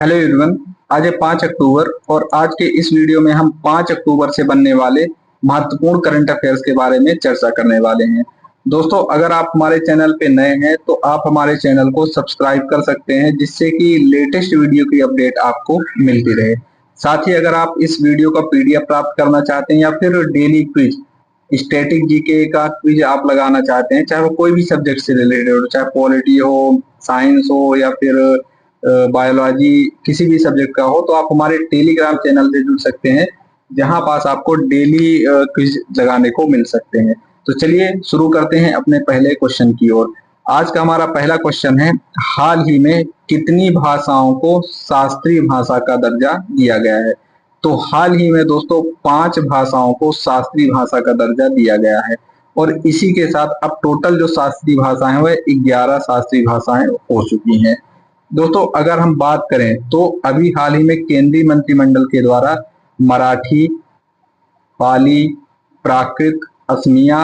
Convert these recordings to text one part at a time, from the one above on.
Hello everyone. आज है 5 अक्टूबर और आज के इस वीडियो में हम 5 अक्टूबर से बनने वाले महत्वपूर्ण करंट अफेयर्स के बारे में चर्चा करने वाले हैं। दोस्तों, अगर आप हमारे चैनल पे नए हैं तो आप हमारे चैनल को सब्सक्राइब कर सकते हैं, जिससे कि लेटेस्ट वीडियो की अपडेट आपको मिलती रहे। साथ ही अगर आप इस वीडियो का पीडीएफ प्राप्त करना चाहते हैं या फिर डेली क्विज, स्टैटिक जीके का क्विज आप लगाना चाहते हैं, चाहे वो कोई भी सब्जेक्ट से रिलेटेड हो, चाहे पॉलिटी हो, साइंस हो या फिर बायोलॉजी, किसी भी सब्जेक्ट का हो, तो आप हमारे टेलीग्राम चैनल से जुड़ सकते हैं, जहां पास आपको डेली क्विज लगाने को मिल सकते हैं। तो चलिए शुरू करते हैं अपने पहले क्वेश्चन की ओर। आज का हमारा पहला क्वेश्चन है, हाल ही में कितनी भाषाओं को शास्त्रीय भाषा का दर्जा दिया गया है? तो हाल ही में दोस्तों 5 भाषाओं को शास्त्रीय भाषा का दर्जा दिया गया है और इसी के साथ अब टोटल जो शास्त्रीय भाषाएं हैं वह 11 शास्त्रीय भाषाएं हो चुकी हैं। दोस्तों, अगर हम बात करें तो अभी हाल ही में केंद्रीय मंत्रिमंडल के द्वारा मराठी, पाली, प्राकृत, असमिया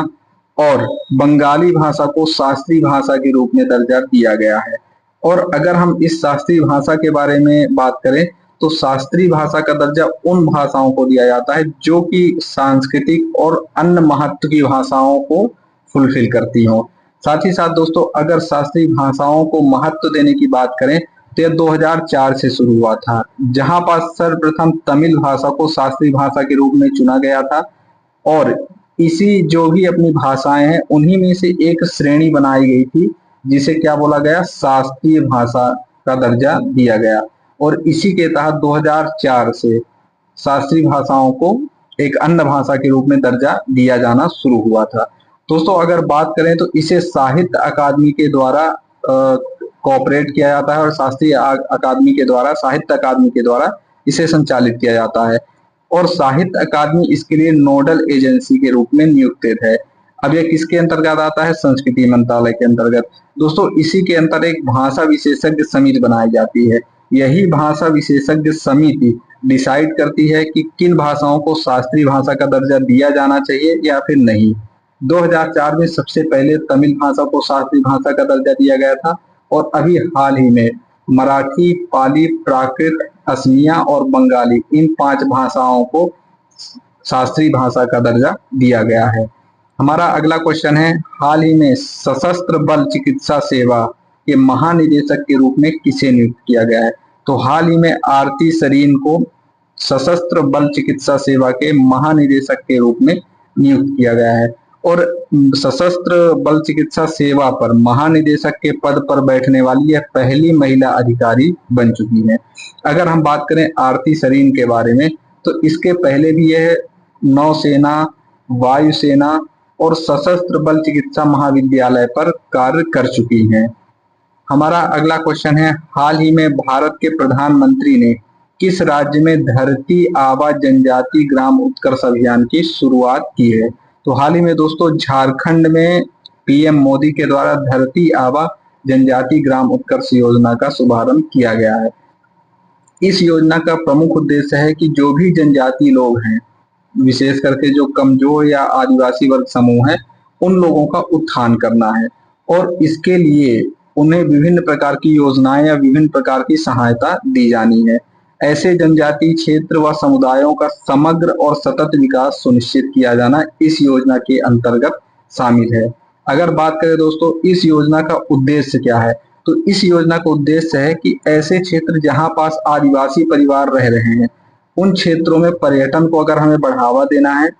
और बंगाली भाषा को शास्त्रीय भाषा के रूप में दर्जा दिया गया है। और अगर हम इस शास्त्रीय भाषा के बारे में बात करें तो शास्त्रीय भाषा का दर्जा उन भाषाओं को दिया जाता है जो कि सांस्कृतिक और अन्य महत्व की भाषाओं को फुलफिल करती हों। साथ ही साथ दोस्तों, अगर शास्त्रीय भाषाओं को महत्व देने की बात करें तो यह 2004 से शुरू हुआ था, जहां पर सर्वप्रथम तमिल भाषा को शास्त्रीय भाषा के रूप में चुना गया था और इसी जो भी अपनी भाषाएं हैं उन्हीं में से एक श्रेणी बनाई गई थी जिसे क्या बोला गया, शास्त्रीय भाषा का दर्जा दिया गया। और इसी के तहत 2004 से शास्त्रीय भाषाओं को एक अन्य भाषा के रूप में दर्जा दिया जाना शुरू हुआ था। दोस्तों, अगर बात करें तो इसे साहित्य अकादमी के द्वारा कोऑपरेट किया जाता है और शास्त्रीय अकादमी के द्वारा, साहित्य अकादमी के द्वारा इसे संचालित किया जाता है और साहित्य अकादमी इसके लिए नोडल एजेंसी के रूप में नियुक्त है। अब यह किसके अंतर्गत आता है? संस्कृति मंत्रालय के अंतर्गत। दोस्तों, इसी के अंतर एक भाषा विशेषज्ञ समिति बनाई जाती है। यही भाषा विशेषज्ञ समिति डिसाइड करती है कि किन भाषाओं को शास्त्रीय भाषा का दर्जा दिया जाना चाहिए या फिर नहीं। 2004 में सबसे पहले तमिल भाषा को शास्त्रीय भाषा का दर्जा दिया गया था और अभी हाल ही में मराठी, पाली, प्राकृत, असमिया और बंगाली, इन 5 भाषाओं को शास्त्रीय भाषा का दर्जा दिया गया है। हमारा अगला क्वेश्चन है, हाल ही में सशस्त्र बल चिकित्सा सेवा के महानिदेशक के रूप में किसे नियुक्त किया गया है? तो हाल ही में आरती सरीन को सशस्त्र बल चिकित्सा सेवा के महानिदेशक के रूप में नियुक्त किया गया है और सशस्त्र बल चिकित्सा सेवा पर महानिदेशक के पद पर बैठने वाली यह पहली महिला अधिकारी बन चुकी है। अगर हम बात करें आरती सरीन के बारे में तो इसके पहले भी यह नौसेना, वायुसेना और सशस्त्र बल चिकित्सा महाविद्यालय पर कार्य कर चुकी हैं। हमारा अगला क्वेश्चन है, हाल ही में भारत के प्रधानमंत्री ने किस राज्य में धरती आबा जनजाति ग्राम उत्कर्ष अभियान की शुरुआत की है? तो हाल ही में दोस्तों झारखंड में पीएम मोदी के द्वारा धरती आबा जनजाति ग्राम उत्कर्ष योजना का शुभारंभ किया गया है। इस योजना का प्रमुख उद्देश्य है कि जो भी जनजाति लोग हैं, विशेष करके जो कमजोर या आदिवासी वर्ग समूह है, उन लोगों का उत्थान करना है और इसके लिए उन्हें विभिन्न प्रकार की योजनाएं या विभिन्न प्रकार की सहायता दी जानी है। ऐसे जनजातीय क्षेत्र व समुदायों का समग्र और सतत विकास सुनिश्चित किया जाना इस योजना के अंतर्गत शामिल है। अगर बात करें दोस्तों इस योजना का उद्देश्य क्या है, तो इस योजना का उद्देश्य है कि ऐसे क्षेत्र जहां पास आदिवासी परिवार रह रहे हैं, उन क्षेत्रों में पर्यटन को अगर हमें बढ़ावा देना है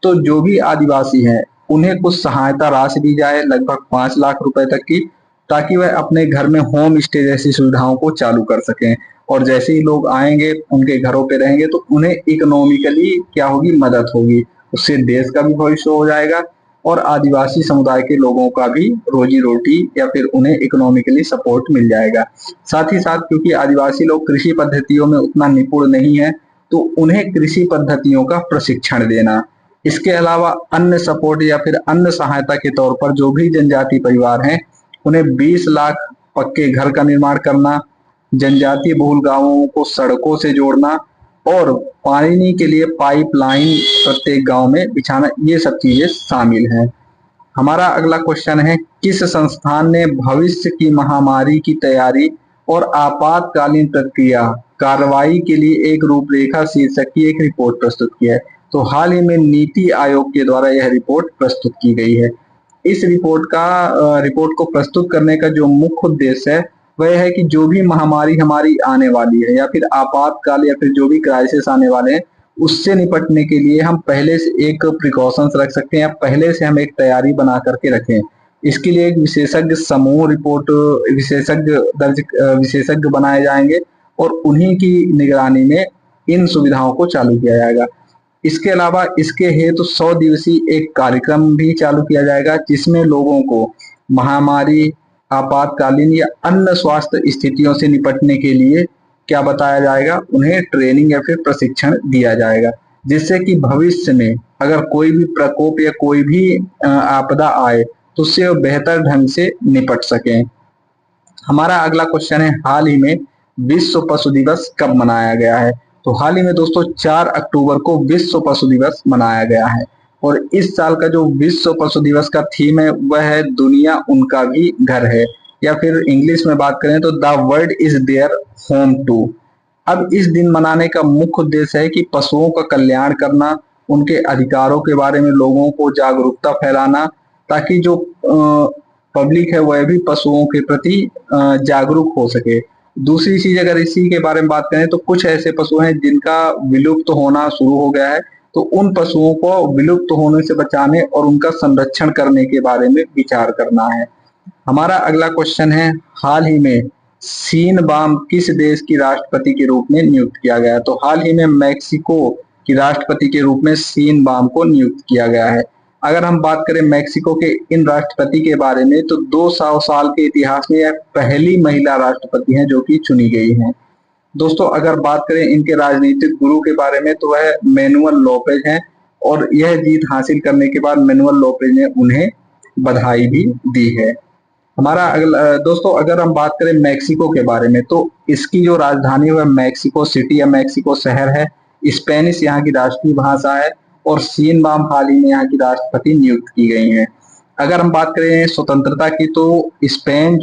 तो जो भी आदिवासी हैं उन्हें कुछ सहायता राशि दी जाए, लगभग 5 लाख रुपए तक की, ताकि वह अपने घर में होम स्टे जैसी सुविधाओं को चालू कर सकें और जैसे ही लोग आएंगे उनके घरों पे रहेंगे तो उन्हें इकोनॉमिकली क्या होगी, मदद होगी। उससे देश का भी भविष्य हो जाएगा और आदिवासी समुदाय के लोगों का भी रोजी रोटी या फिर उन्हें इकोनॉमिकली सपोर्ट मिल जाएगा। साथ ही साथ क्योंकि आदिवासी लोग कृषि पद्धतियों में उतना निपुण नहीं है तो उन्हें कृषि पद्धतियों का प्रशिक्षण देना, इसके अलावा अन्य सपोर्ट या फिर अन्य सहायता के तौर पर जो भी जनजाति परिवार हैं उन्हें 20 लाख पक्के घर का निर्माण करना, जनजातीय बहुल गांवों को सड़कों से जोड़ना और पानी के लिए पाइपलाइन प्रत्येक गांव में बिछाना, ये सब चीजें शामिल हैं। हमारा अगला क्वेश्चन है, किस संस्थान ने भविष्य की महामारी की तैयारी और आपातकालीन प्रक्रिया कार्रवाई के लिए एक रूपरेखा शीर्षक की एक रिपोर्ट प्रस्तुत की है। तो हाल ही में नीति आयोग के द्वारा यह रिपोर्ट प्रस्तुत की गई है। इस रिपोर्ट को प्रस्तुत करने का जो मुख्य उद्देश्य है वह है कि जो भी महामारी हमारी आने वाली है या फिर आपातकाल या फिर जो भी क्राइसिस आने वाले हैं उससे निपटने के लिए हम पहले से एक प्रिकॉशंस रख सकते हैं या पहले से हम एक तैयारी बना करके रखें। इसके लिए एक विशेषज्ञ समूह रिपोर्ट विशेषज्ञ बनाए जाएंगे और उन्हीं की निगरानी में इन सुविधाओं को चालू किया जाएगा। इसके अलावा इसके हेतु 100 दिवसीय एक कार्यक्रम भी चालू किया जाएगा जिसमें लोगों को महामारी, आपातकालीन या अन्य स्वास्थ्य स्थितियों से निपटने के लिए क्या बताया जाएगा, उन्हें ट्रेनिंग या फिर प्रशिक्षण दिया जाएगा, जिससे कि भविष्य में अगर कोई भी प्रकोप या कोई भी आपदा आए तो उससे बेहतर ढंग से निपट सकें। हमारा अगला क्वेश्चन है, हाल ही में विश्व पशु दिवस कब मनाया गया है? तो हाल ही में दोस्तों 4 अक्टूबर को विश्व पशु दिवस मनाया गया है और इस साल का जो विश्व पशु दिवस का थीम है वह है दुनिया उनका भी घर है, या फिर इंग्लिश में बात करें तो the world is their home too. अब इस दिन मनाने का मुख्य उद्देश्य है कि पशुओं का कल्याण करना, उनके अधिकारों के बारे में लोगों को जागरूकता फैलाना, ताकि जो पब्लिक है वह भी पशुओं के प्रति जागरूक हो सके। दूसरी चीज अगर इसी के बारे में बात करें तो कुछ ऐसे पशु हैं जिनका विलुप्त होना शुरू हो गया है, तो उन पशुओं को विलुप्त होने से बचाने और उनका संरक्षण करने के बारे में विचार करना है। हमारा अगला क्वेश्चन है, हाल ही में सीन बाम किस देश की राष्ट्रपति के रूप में नियुक्त किया गया है? तो हाल ही में मैक्सिको की राष्ट्रपति के रूप में सीन बाम को नियुक्त किया गया है। अगर हम बात करें मैक्सिको के इन राष्ट्रपति के बारे में तो 200 साल के इतिहास में यह पहली महिला राष्ट्रपति हैं जो कि चुनी गई हैं। दोस्तों अगर बात करें इनके राजनीतिक गुरु के बारे में तो वह मैनुअल लोपेज हैं और यह जीत हासिल करने के बाद मैनुअल लोपेज ने उन्हें बधाई भी दी है। हमारा अगला दोस्तों अगर हम बात करें मैक्सिको के बारे में तो इसकी जो राजधानी है वह मैक्सिको सिटी या मैक्सिको शहर है। स्पेनिश यहाँ की राष्ट्रीय भाषा है और सीन बाम हाल ही में यहाँ की राष्ट्रपति नियुक्त की गई हैं। अगर हम बात करें स्वतंत्रता की तो स्पेन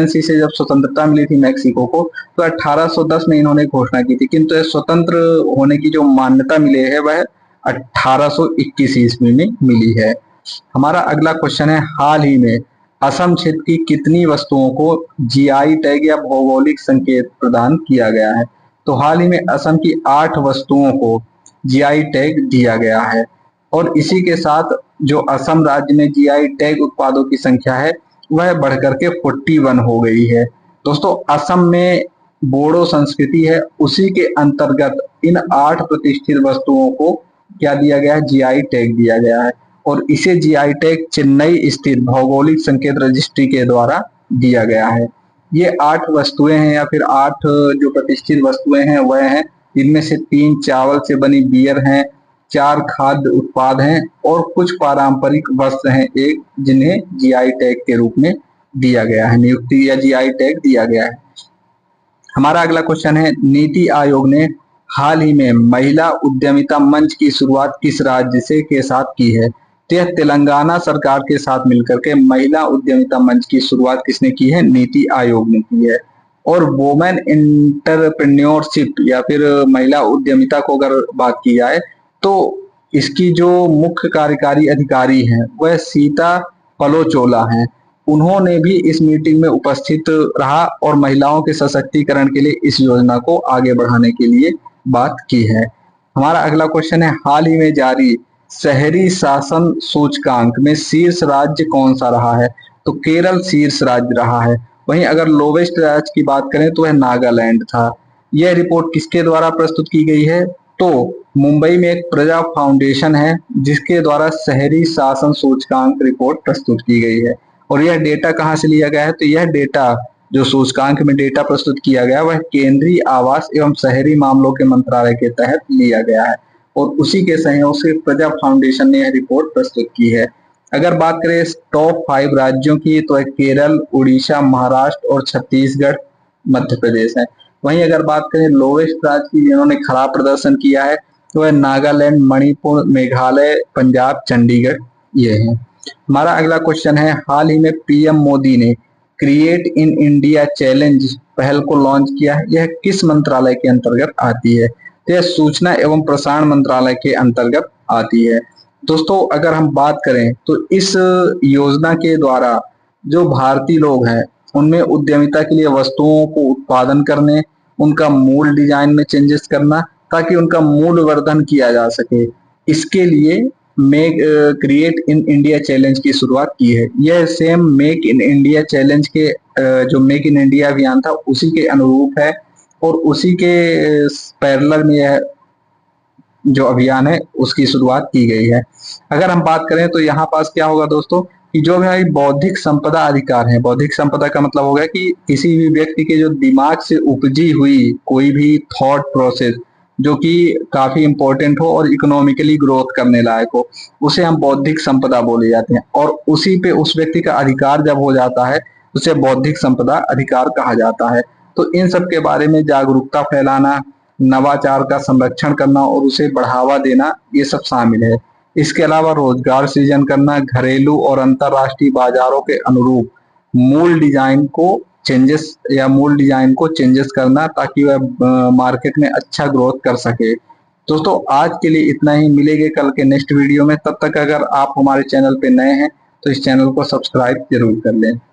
से जब स्वतंत्रता मिली थी मैक्सिको को तो 1810 में इन्होंने घोषणा की थी, किंतु स्वतंत्र होने की जो मान्यता मिली है वह 1821 ईस्वी में मिली है। हमारा अगला क्वेश्चन है, हाल ही में असम क्षेत्र की कितनी वस्तुओं को जीआई टैग या भौगोलिक संकेत प्रदान किया गया है? तो हाल ही में असम की 8 वस्तुओं को जीआई टैग दिया गया है और इसी के साथ जो असम राज्य में जीआई टैग उत्पादों की संख्या है वह बढ़कर के 41 हो गई है। दोस्तों असम में बोडो संस्कृति है, उसी के अंतर्गत इन 8 प्रतिष्ठित वस्तुओं को क्या दिया गया है, जीआई टैग दिया गया है और इसे जीआई टैग चेन्नई स्थित भौगोलिक संकेत रजिस्ट्री के द्वारा दिया गया है। ये 8 वस्तुएं हैं या फिर 8 जो प्रतिष्ठित वस्तुएं हैं वह हैं, इनमें से 3 चावल से बनी बियर हैं, 4 खाद्य उत्पाद हैं और कुछ पारंपरिक वस्त्र हैं एक, जिन्हें जीआई टैग के रूप में दिया गया है, नियुक्ति या जीआई टैग दिया गया है। हमारा अगला क्वेश्चन है, नीति आयोग ने हाल ही में महिला उद्यमिता मंच की शुरुआत किस राज्य से के साथ की है? तो यह तेलंगाना सरकार के साथ मिलकर के महिला उद्यमिता मंच की शुरुआत किसने की है? नीति आयोग ने की है। और वोमेन एंटरप्रेन्योरशिप या फिर महिला उद्यमिता को अगर बात की जाए तो इसकी जो मुख्य कार्यकारी अधिकारी हैं वह सीता पलोचोला हैं। उन्होंने भी इस मीटिंग में उपस्थित रहा और महिलाओं के सशक्तिकरण के लिए इस योजना को आगे बढ़ाने के लिए बात की है। हमारा अगला क्वेश्चन है, हाल ही में जारी शहरी शासन सूचकांक में शीर्ष राज्य कौन सा रहा है? तो केरल शीर्ष राज्य रहा है। वहीं अगर लोवेस्ट राज्य की बात करें तो वह नागालैंड था। यह रिपोर्ट किसके द्वारा प्रस्तुत की गई है? तो मुंबई में एक प्रजा फाउंडेशन है जिसके द्वारा शहरी शासन सूचकांक रिपोर्ट प्रस्तुत की गई है। और यह डेटा कहाँ से लिया गया है? तो यह डेटा जो सूचकांक में डेटा प्रस्तुत किया गया वह केंद्रीय आवास एवं शहरी मामलों के मंत्रालय के तहत लिया गया है और उसी के सहयोग से प्रजा फाउंडेशन ने यह रिपोर्ट प्रस्तुत की है। अगर बात करें टॉप 5 राज्यों की तो केरल, उड़ीसा, महाराष्ट्र और छत्तीसगढ़ मध्य प्रदेश है। वहीं अगर बात करें लोवेस्ट राज्य की जिन्होंने खराब प्रदर्शन किया है तो वह नागालैंड, मणिपुर, मेघालय, पंजाब, चंडीगढ़ ये हैं। हमारा अगला क्वेश्चन है, हाल ही में पीएम मोदी ने क्रिएट इन इंडिया चैलेंज पहल को लॉन्च किया है, यह किस मंत्रालय के अंतर्गत आती है? तो यह सूचना एवं प्रसारण मंत्रालय के अंतर्गत आती है। दोस्तों अगर हम बात करें तो इस योजना के द्वारा जो भारतीय लोग हैं उनमें उद्यमिता के लिए वस्तुओं को उत्पादन करने, उनका मूल डिजाइन में चेंजेस करना ताकि उनका मूल वर्धन किया जा सके, इसके लिए make create in India challenge की शुरुआत की है। यह same make in India challenge के जो मेक इन इंडिया अभियान था उसी के अनुरूप है और उसी के पैरेलल में यह जो अभियान है उसकी शुरुआत की गई है। अगर हम बात करें तो यहाँ पास क्या होगा दोस्तों कि जो हमारी बौद्धिक संपदा अधिकार है, बौद्धिक संपदा का मतलब होगा कि किसी भी व्यक्ति के जो दिमाग से उपजी हुई कोई भी थॉट प्रोसेस जो कि काफी इंपॉर्टेंट हो और इकोनॉमिकली ग्रोथ करने लायक हो, उसे हम बौद्धिक संपदा बोले जाते हैं और उसी पे उस व्यक्ति का अधिकार जब हो जाता है उसे बौद्धिक संपदा अधिकार कहा जाता है। तो इन सब के बारे में जागरूकता फैलाना, नवाचार का संरक्षण करना और उसे बढ़ावा देना, ये सब शामिल है। इसके अलावा रोजगार सृजन करना, घरेलू और अंतरराष्ट्रीय बाजारों के अनुरूप मूल डिजाइन को चेंजेस करना ताकि वह मार्केट में अच्छा ग्रोथ कर सके। दोस्तों आज के लिए इतना ही, मिलेंगे कल के नेक्स्ट वीडियो में। तब तक अगर आप हमारे चैनल पे नए हैं तो इस चैनल को सब्सक्राइब जरूर कर लें।